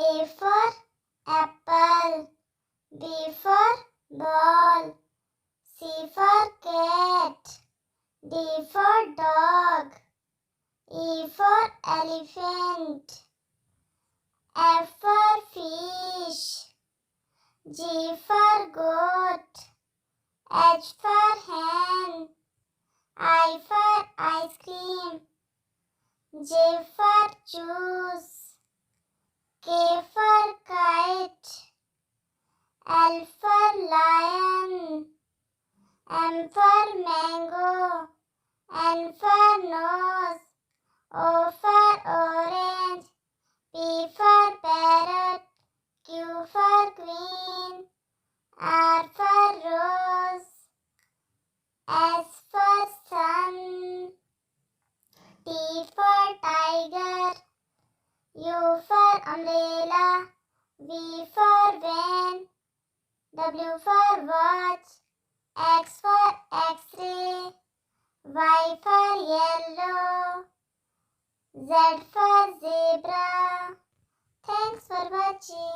A for apple, B for ball, C for cat, D for dog, E for elephant, F for fish, G for goat, H for hen, I for ice cream, J for juice, K for kite, L for lion, M for mango, N for nose, O for orange, P for parrot, Q for queen, R for rose, S for sun, T for tiger, U for umbrella, V for van, W for watch, X for X-ray, Y for yellow, Z for zebra. Thanks for watching.